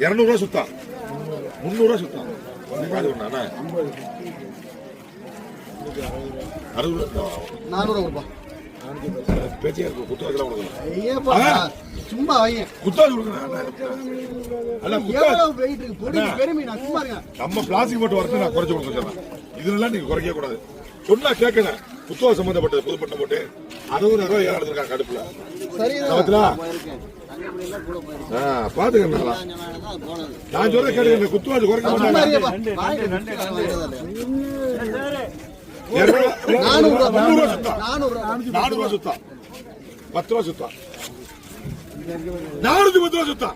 200 சுத்தா 300 சுத்தா 400 பேச்சியா இருக்கு குத்தாஜ் சும்மா குத்தாஜ் நம்ம பிளாஸ்டிக் போட்டு வரது நான் குறைச்சு கொடுக்க இதுலாம் நீங்க குறைக்க கூடாது சொன்னா கேட்கணும் புத்தகம் சம்பந்தப்பட்டது புதுப்பட்ட போட்டு 60 ரூபாய் ஏறாடுறதுக்கா கடுப்புல பாத்துக்கலாம் நான் சொல்ற கேட்க குத்துவாஜ் குறைக்க மாட்டாங்க 400 சுத்தா 10 ரூபா சுத்தா 410 ரூபா சுத்தா